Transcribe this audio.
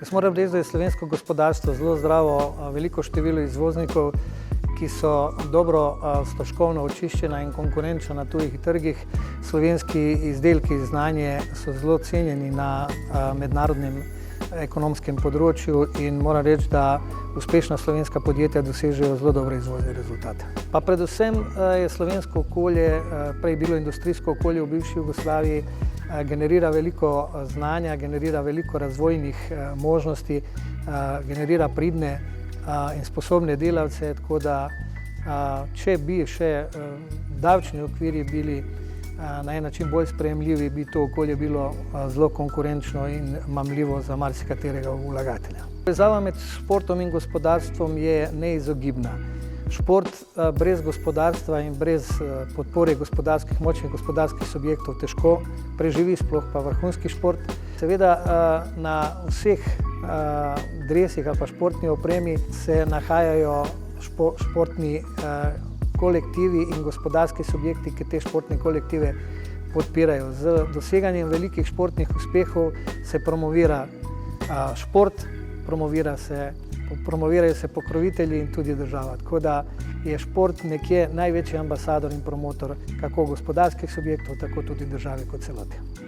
Jaz moram reči, da je slovensko gospodarstvo zelo zdravo, veliko število izvoznikov, ki so dobro stroškovno očiščena in konkurenčna na tujih trgih. Slovenski izdelki, znanje so zelo cenjeni na mednarodnem ekonomskem področju in moram reči, da uspešna slovenska podjetja dosežejo zelo dobre izvozne rezultate. Pa predvsem je slovensko okolje, prej bilo industrijsko okolje v bivši Jugoslaviji, generira veliko znanja, generira veliko razvojnih možnosti, generira pridne in sposobne delavce, tako da če bi še davčni okviri bili na en način bolj sprejemljivi, bi to okolje bilo zelo konkurenčno in mamljivo za marsikaterega vlagatelja. Povezava med športom in gospodarstvom je neizogibna. Šport brez gospodarstva in brez podpore močnih gospodarskih subjektov težko preživi, sploh pa vrhunski šport. Seveda na vseh dresih ali pa športni opremi se nahajajo športni kolektivi in gospodarski subjekti, ki te športne kolektive podpirajo. Z doseganjem velikih športnih uspehov se promovira šport, promovirajo se pokrovitelji in tudi država. Tako da je šport nekje največji ambasador in promotor kako gospodarskih subjektov, tako tudi države kot celote.